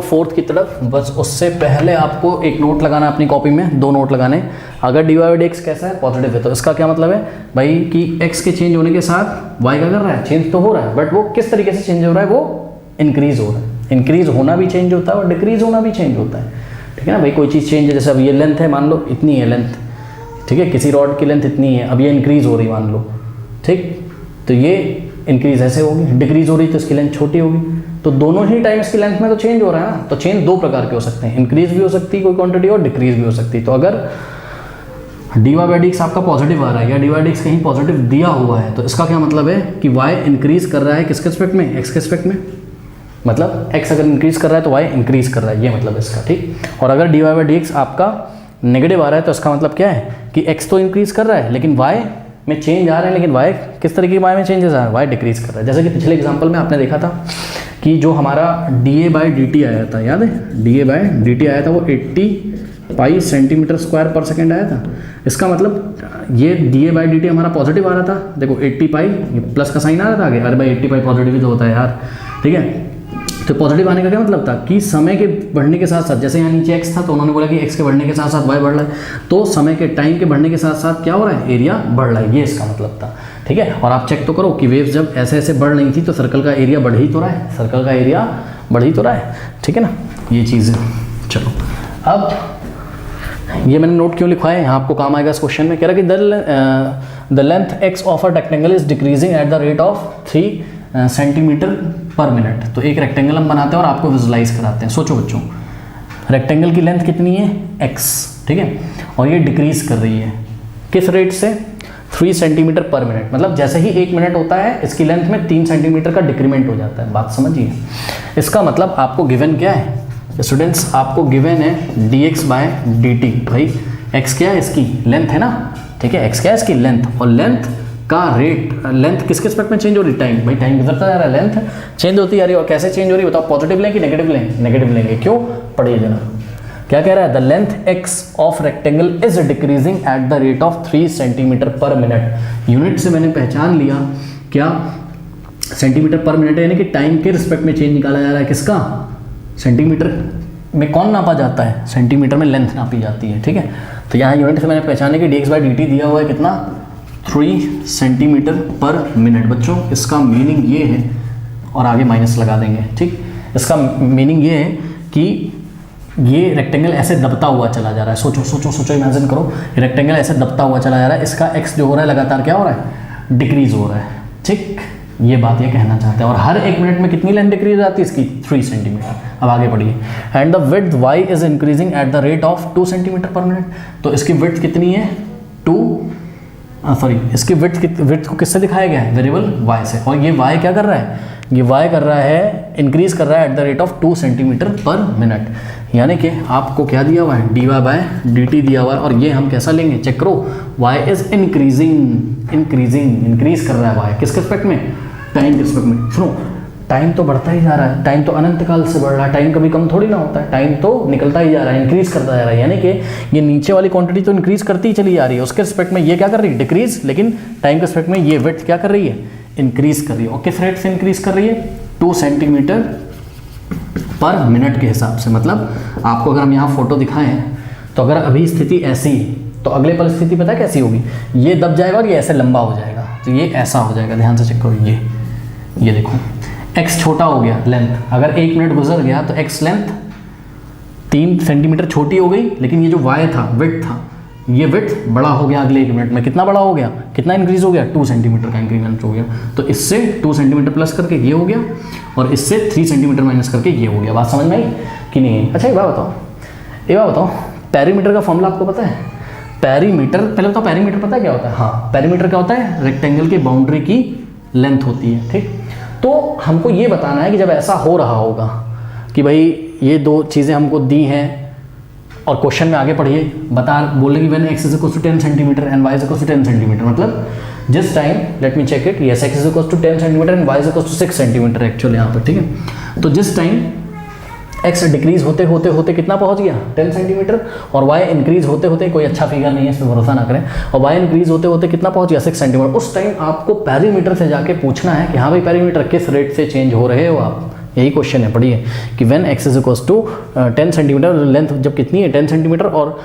Fourth की तरफ, बस उससे पहले आपको एक नोट लगाना है अपनी कॉपी में, 2 नोट लगाने। अगर D Y by D X कैसा है, पॉजिटिव है, तो इसका क्या मतलब है भाई कि एक्स के चेंज होने के साथ वाई का कर रहा है, चेंज तो हो रहा है, बट वो किस तरीके से चेंज हो रहा है, वो इंक्रीज हो रहा है। इंक्रीज होना भी चेंज होता है और डिक्रीज होना भी चेंज होता है, ठीक है ना भाई। कोई चीज़ चेंज है, जैसे अब ये लेंथ है, मान लो इतनी है लेंथ, ठीक है, किसी रॉड की लेंथ इतनी है, अब ये इंक्रीज हो रही मान लो, ठीक, तो ये इंक्रीज ऐसे होगी, डिक्रीज हो रही तो इसकी लेंथ छोटी होगी। तो दोनों ही टाइम इसकी लेंथ में तो चेंज हो रहा है ना। तो चेंज 2 प्रकार के हो सकते हैं, इंक्रीज भी हो सकती है कोई क्वांटिटी और डिक्रीज भी हो सकती है। तो अगर D Y by D X आपका पॉजिटिव आ रहा है या डी वाई डी एक्स कहीं पॉजिटिव दिया हुआ है, तो इसका क्या मतलब है कि वाई इंक्रीज कर रहा है किसके रिस्पेक्ट में, एक्स के रिस्पेक्ट में। मतलब एक्स अगर इंक्रीज कर रहा है तो वाई इंक्रीज कर रहा है, ये मतलब इसका, ठीक। और अगर D Y by D X आपका नेगेटिव आ रहा है तो इसका मतलब क्या है कि एक्स तो इंक्रीज कर रहा है लेकिन वाई में चेंज आ रहे हैं, लेकिन वाई किस तरीके की वाई में चेंजेस आ रहे हैं, वाई डिक्रीज कर रहा है। जैसे कि पिछले एग्जांपल में आपने देखा था कि जो हमारा D a by D T आया था, याद है, D a by D T आया था, वो 80 पाई सेंटीमीटर स्क्वायर पर सेकेंड आया था। इसका मतलब ये D a by D T हमारा पॉजिटिव आ रहा था, देखो 80 पाई प्लस का साइन आ रहा था आगे, अरे भाई 80 पाई पॉजिटिव ही तो होता है यार, ठीक है। तो पॉजिटिव आने का क्या मतलब था कि समय के बढ़ने के साथ साथ, जैसे यहाँ नीचे एक्स था तो उन्होंने बोला कि एक्स के बढ़ने के साथ साथ वाई बढ़ रहा है, तो समय के टाइम के बढ़ने के साथ साथ क्या हो रहा है, एरिया बढ़ रहा है, ये इसका मतलब था, ठीक है। और आप चेक तो करो कि वेव्स जब ऐसे ऐसे बढ़ रही थी तो सर्कल का एरिया बढ़ ही तो रहा है, सर्कल का एरिया बढ़ ही तो रहा है, ठीक है ना, ये चीज़ है। चलो अब ये मैंने नोट क्यों लिखवाया है, यहाँ आपको काम आएगा इस क्वेश्चन में। कह रहा कि the length x of a rectangle is decreasing at the rate of 3 centimetre per minute. तो एक रेक्टेंगल हम बनाते हैं और आपको विजुलाइज कराते हैं। सोचो बच्चों, रेक्टेंगल की लेंथ कितनी है, एक्स, ठीक है, और ये डिक्रीज कर रही है किस रेट से, 3 सेंटीमीटर पर मिनट। मतलब जैसे ही 1 मिनट होता है इसकी लेंथ में 3 सेंटीमीटर का डिक्रीमेंट हो जाता है। बात समझिए, इसका मतलब आपको गिवन क्या है स्टूडेंट्स, आपको गिवन है D X by D T. भाई एक्स क्या है, इसकी लेंथ है ना, ठीक है, एक्स क्या है, इसकी लेंथ, और लेंथ का रेट, लेंथ किसके रिस्पेक्ट में चेंज हो रही है, टाइम, भाई टाइम गुजरता जा रहा है, लेंथ चेंज होती जा रही है। और कैसे चेंज हो रही है बताओ, पॉजिटिव लें कि नेगेटिव लें, नेगेटिव लेंगे, क्यों, पढ़िए जरा क्या कह रहा है, the length x of rectangle is decreasing at the rate of 3 centimetre per minute. Unit से मैंने पहचान लिया क्या, सेंटीमीटर पर मिनट है, यानी कि टाइम के रिस्पेक्ट में चेंज निकाला जा रहा है, किसका, सेंटीमीटर में कौन नापा जाता है, सेंटीमीटर में लेंथ नापी जाती है, ठीक है। तो यहाँ यूनिट से मैंने पहचाने कि D x by D T दिया हुआ है कितना, 3 सेंटीमीटर पर मिनट। बच्चों इसका मीनिंग ये है, और आगे माइनस लगा देंगे, ठीक, इसका मीनिंग ये है कि ये रेक्टेंगल ऐसे दबता हुआ चला जा रहा है। सोचो सोचो सोचो, इमेजिन करो, रेक्टेंगल ऐसे दबता हुआ चला जा रहा है, इसका एक्स जो हो रहा है लगातार क्या हो रहा है, डिक्रीज हो रहा है, ठीक, ये बात ये कहना चाहते हैं। और हर 1 मिनट में कितनी लेंथ डिक्रीज आती है इसकी, 3 सेंटीमीटर। अब आगे बढ़िए, and the width Y is increasing at the rate of 2 centimetre per minute. तो इसकी विड्थ कितनी है, 2, सॉरी, इसकी विड्थ को किससे दिखाया गया है, वेरिएबल वाई से। और ये वाई क्या कर रहा है, ये वाई कर रहा है, इंक्रीज कर रहा है at the rate of 2 centimetre per minute. यानी कि आपको क्या दिया हुआ है, D Y by D T दिया हुआ है, और ये हम कैसा लेंगे, चेक करो, वाई इज इंक्रीजिंग, इंक्रीज कर रहा है वाई किसके रिस्पेक्ट में, टाइम के रिस्पेक्ट में। सुनो, टाइम तो बढ़ता ही जा रहा है, टाइम तो अनंत काल से बढ़ रहा है, टाइम कभी कम थोड़ी ना होता है, टाइम तो निकलता ही जा रहा है, इंक्रीज करता जा रहा है। यानी कि ये नीचे वाली क्वांटिटी तो इंक्रीज करती ही चली जा रही है, उसके रिस्पेक्ट में ये क्या कर रही है, डिक्रीज, लेकिन टाइम के रिस्पेक्ट में ये विड्थ क्या कर रही है, इंक्रीज कर रही है। और किस रेट से इंक्रीज कर रही है, 2 सेंटीमीटर पर मिनट के हिसाब से। मतलब आपको अगर हम यहाँ फोटो दिखाएं तो अगर अभी स्थिति ऐसी तो अगले पल स्थिति पता है कैसी होगी, ये दब जाएगा कि ऐसे लंबा हो जाएगा, तो ये ऐसा हो जाएगा। ध्यान से चेक करो, ये देखो, एक्स छोटा हो गया लेंथ, अगर 1 मिनट गुजर गया तो एक्स लेंथ 3 सेंटीमीटर छोटी हो गई, लेकिन ये जो वाई था, विड्थ था, ये विड्थ बड़ा हो गया अगले 1 मिनट में। कितना बड़ा हो गया, कितना इंक्रीज हो गया, 2 सेंटीमीटर का इंक्रीमेंट हो गया। तो इससे 2 सेंटीमीटर प्लस करके ये हो गया, और इससे 3 सेंटीमीटर माइनस करके ये हो गया। बात समझ में आई कि नहीं। अच्छा एक बात बताओ, पेरीमीटर का फॉर्मूला आपको पता है, पेरीमीटर, पहले बताओ पेरीमीटर पता है क्या होता है, हाँ, पेरीमीटर क्या होता है, रेक्टेंगल के बाउंड्री की लेंथ होती है, ठीक। तो हमको ये बताना है कि जब ऐसा हो रहा होगा कि भाई ये 2 चीज़ें हमको दी हैं, और क्वेश्चन में आगे पढ़िए, बोलेगी when x is equal to 10 centimetre and y is equal to 10 centimetre. मतलब जिस time, let me check it, yes, x is equal to 10 centimetre and y is equal to 6 centimetre actually यहाँ पर, ठीक है। तो जिस टाइम एक्स डिक्रीज होते होते कितना पहुंच गया, 10 सेंटीमीटर, और वाई इंक्रीज होते होते, कोई अच्छा फिगर नहीं है इस पर भरोसा ना करें, और वाई इंक्रीज होते होते कितना पहुंच गया, 6 सेंटीमीटर। उस टाइम आपको पेरीमीटर से जाके पूछना है कि हाँ भाई पेरीमीटर किस रेट से चेंज हो रहे हो आप, यही क्वेश्चन है, पढ़िए कि when x is equals to 10 centimetre, length जब कितनी है 10 सेंटीमीटर और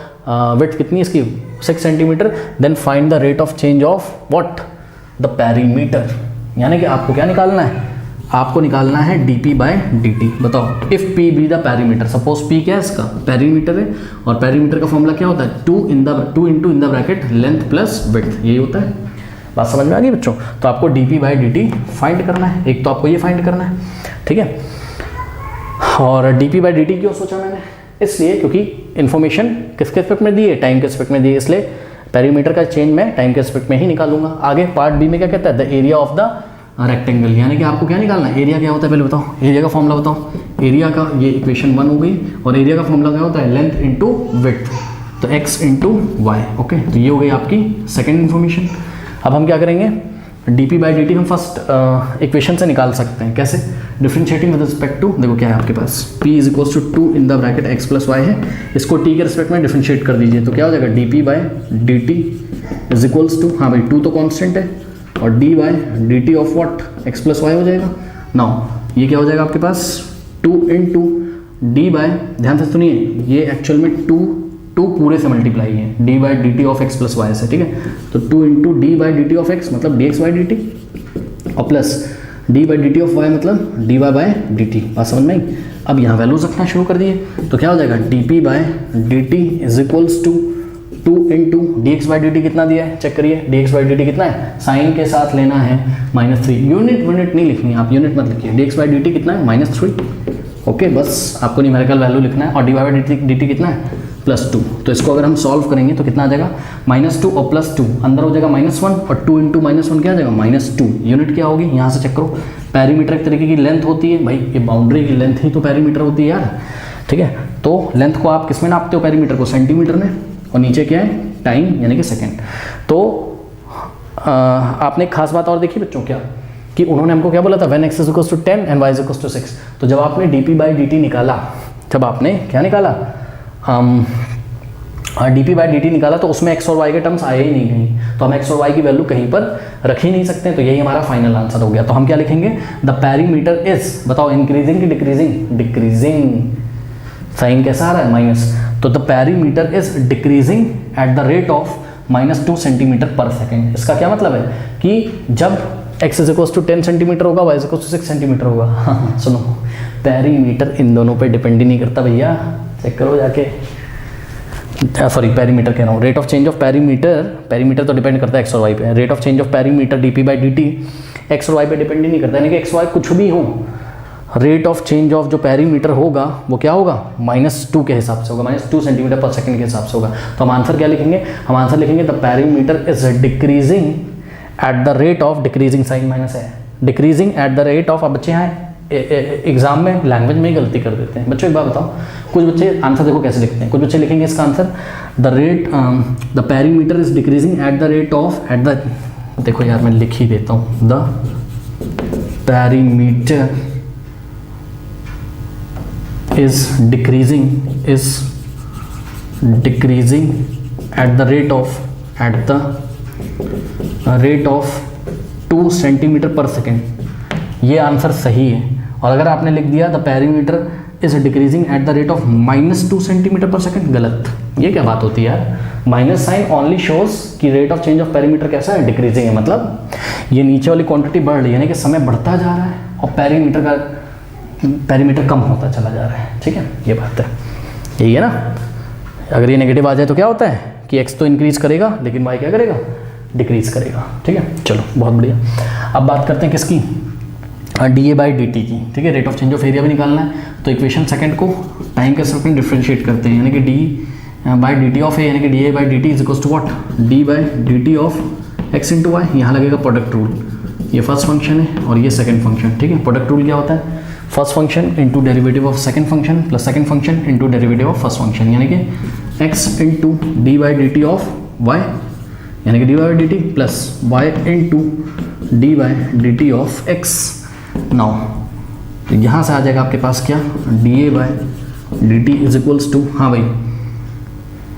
विड्थ कितनी है इसकी 6 centimetre, then find the rate of change of what, the perimeter. यानी कि आपको क्या निकालना है, आपको निकालना है dp बाय dt। बताओ if p be the perimeter, suppose p क्या है इसका पेरीमीटर है, और पेरीमीटर का फॉर्मूला क्या होता है 2 into in the bracket length plus width, यही होता है। बात समझ में आ गई बच्चों? तो आपको dp बाय dt फाइंड करना है, एक तो आपको ये फाइंड करना है, ठीक है। और dp बाय dt क्यों सोचा मैंने, इसलिए क्योंकि इन्फॉर्मेशन किसके एस्पेक्ट में दी है, टाइम के एस्पेक्ट में दी है, इसलिए पेरीमीटर का चेंज मैं टाइम के एस्पेक्ट में ही निकालूंगा। आगे पार्ट बी में क्या कहता है, the area of the rectangle, यानी कि आपको क्या निकालना है, एरिया क्या होता है पहले बताओ, एरिया का फॉर्मूला बताओ। एरिया का ये इक्वेशन 1 हो गई, और एरिया का फॉर्मूला क्या होता है, लेंथ इंटू विड्थ, तो x इंटू वाई। ओके, तो ये हो गई आपकी सेकेंड इन्फॉर्मेशन। अब हम क्या करेंगे, dp बाई dt हम फर्स्ट इक्वेशन से निकाल सकते हैं। कैसे, डिफरेंशिएटिंग विद रिस्पेक्ट टू, देखो क्या है आपके पास p is equals to 2 in the bracket x plus y है, इसको t के रिस्पेक्ट में डिफरेंशिएट कर दीजिए, तो क्या हो जाएगा dp by dt is equals to, हाँ भाई 2 तो कांस्टेंट है, और d by dt of what x plus y हो जाएगा। नाउ ये क्या हो जाएगा आपके पास 2 इंटू डी बाय, ध्यान से सुनिए, ये एक्चुअल में 2 पूरे से मल्टीप्लाई है D by D T of X plus Y से, ठीक है। तो 2 into D by D T of X मतलब D x by D T, और plus D by D T of Y मतलब D Y by D T. बात समझ में आई? अब यहाँ वैल्यूज रखना शुरू कर दिए, तो क्या हो जाएगा d p by D t is equals to 2 into d x by D t कितना दिया है, चेक करिए, d x by D t कितना है, साइन के साथ लेना है -3, यूनिट नहीं लिखनी है, आप यूनिट मत लिखिए, D x by D t कितना है -3। ओके, बस आपको न्यूमेरिकल वैल्यू लिखना है, और d Y by D t कितना है +2। तो इसको अगर हम सॉल्व करेंगे तो कितना आ जाएगा -2 और +2 अंदर हो जाएगा -1, और 2 इंटू -1 क्या आ जाएगा -2। यूनिट क्या होगी, यहाँ से चेक करो, पेरीमीटर एक तरीके की लेंथ होती है भाई, ये बाउंड्री की लेंथ ही तो पेरीमीटर होती है यार, ठीक है। तो लेंथ को आप किस में नापते हो, पेरीमीटर को सेंटीमीटर में, और नीचे क्या है टाइम यानी कि सेकेंड। तो आपने एक खास बात और देखी बच्चों, क्या कि उन्होंने हमको क्या बोला था, when x is equals to 10 and y is equals to 6। तो जब आपने dp बाई dt निकाला, जब आपने क्या निकाला dp बाई dt निकाला, तो उसमें x और y के टर्म्स आए ही नहीं कहीं, तो हम x और y की वैल्यू कहीं पर रख ही नहीं सकते, तो यही हमारा फाइनल आंसर हो गया। तो हम क्या लिखेंगे, द पेरीमीटर इज, बताओ इंक्रीजिंग की डिक्रीजिंग, डिक्रीजिंग, साइन कैसा आ रहा है माइनस, तो the perimeter is decreasing at the rate of -2 centimetre per second. इसका क्या मतलब है कि जब x is equals to 10 centimetre होगा, y is equals to 6 centimetre होगा। हाँ, सुनो, पेरीमीटर इन दोनों पे डिपेंड ही नहीं करता भैया, चेक करो जाके, सॉरी पेरीमीटर कह रहा हूँ, rate of change of perimeter तो डिपेंड करता है x और y पे, rate of change of perimeter dp by dt x और y पे डिपेंड ही नहीं करता, यानी कि x y कुछ भी हो, रेट ऑफ चेंज ऑफ जो पेरीमीटर होगा वो क्या होगा -2 के हिसाब से होगा, -2 सेंटीमीटर पर सेकंड के हिसाब से होगा। तो हम आंसर क्या लिखेंगे, हम आंसर लिखेंगे the perimeter is decreasing at the rate of, decreasing sign minus है, decreasing at the rate of. अब बच्चे यहाँ एग्जाम में लैंग्वेज में ही गलती कर देते हैं बच्चों, एक बात बताओ, कुछ बच्चे आंसर देखो कैसे लिखते हैं, कुछ बच्चे लिखेंगे इसका answer the perimeter is decreasing at the rate of, at the, देखो यार मैं लिख ही देता हूँ, the perimeter is decreasing at the rate of 2 centimetre per second. ये आंसर सही है। और अगर आपने लिख दिया the perimeter is decreasing at the rate of -2 centimetre per second, गलत। ये क्या बात होती है यार, माइनस साइन ओनली शोज कि rate of change of perimeter कैसा है, डिक्रीजिंग है, मतलब ये नीचे वाली क्वांटिटी बढ़ रही है, यानी कि समय बढ़ता जा रहा है और पेरीमीटर कम होता चला जा रहा है, ठीक है, ये बात है, यही है ना। अगर ये नेगेटिव आ जाए तो क्या होता है कि x तो इंक्रीज करेगा लेकिन y क्या करेगा, डिक्रीज करेगा, ठीक है। चलो बहुत बढ़िया। अब बात करते हैं किसकी, dA बाई dt की, ठीक है। Rate of change of area भी निकालना है, तो इक्वेशन सेकंड को टाइम के साथ में डिफ्रेंशिएट करते हैं, यानी कि d by D T of A, यानी कि dA by dt is equals to what, d by D T of x into Y. यहाँ लगेगा प्रोडक्ट रूल, ये फर्स्ट फंक्शन है और ये सेकेंड फंक्शन, ठीक है। प्रोडक्ट रूल क्या होता है, first function into derivative of second function plus second function into derivative of first function, यानी कि x into D by D T of y, यानी कि d by D t plus y into D by D T of x. Now तो यहाँ से आ जाएगा आपके पास क्या, d a by D t is equals to, हाँ भाई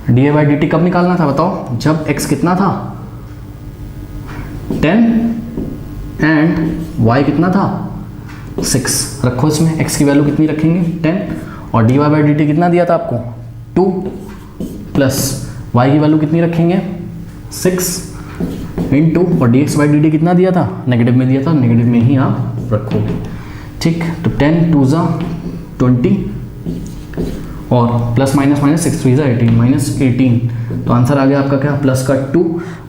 d a by D t कब निकालना था बताओ, जब x कितना था 10 एंड y कितना था 6 रखो इसमें, x की वैल्यू कितनी रखेंगे 10, और dy बाई dt कितना दिया था आपको 2, प्लस y की वैल्यू कितनी रखेंगे 6 इंटू, और dx बाई dt कितना दिया था, नेगेटिव में दिया था, नेगेटिव में ही आप रखोगे। ठीक, तो 10 2 ज़ा 20 और प्लस माइनस माइनस 6 3 ज़ा 18 माइनस 18, तो आंसर आ गया आपका क्या प्लस का 2,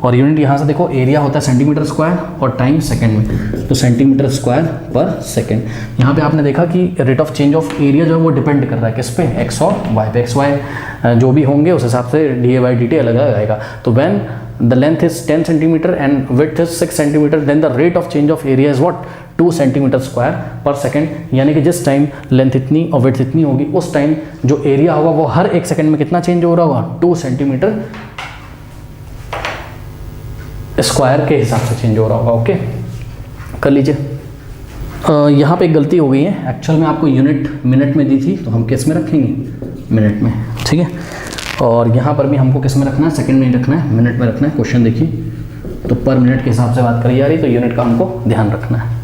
और यूनिट यहाँ से देखो एरिया होता है सेंटीमीटर स्क्वायर और टाइम सेकंड में, तो सेंटीमीटर स्क्वायर पर सेकंड। यहाँ पे आपने देखा कि rate of change of area जो है वो डिपेंड कर रहा है किस पे, एक्स और वाई पे। एक्स वाई जो भी होंगे उस हिसाब से D a by D T अलग अलग आएगा। तो when the length is 10 centimeter and width is 6 centimeter, then the rate of change of area is what 2 centimeter square per second। यानी कि जिस टाइम लेंथ इतनी और विड्थ इतनी होगी उस टाइम जो एरिया होगा वो हर 1 सेकंड में कितना चेंज हो रहा होगा 2 सेंटीमीटर स्क्वायर के हिसाब से चेंज हो रहा होगा। ओके, कर लीजिए। यहाँ पे एक गलती हो गई है, एक्चुअल में आपको यूनिट मिनट में दी थी तो हम किस में रखेंगे मिनट में, ठीक है। और यहाँ पर भी हमको किस में रखना है, सेकंड में रखना है, मिनट में रखना है। क्वेश्चन देखिए, तो पर मिनट के हिसाब से बात करी जा रही, तो यूनिट का हमको ध्यान रखना है।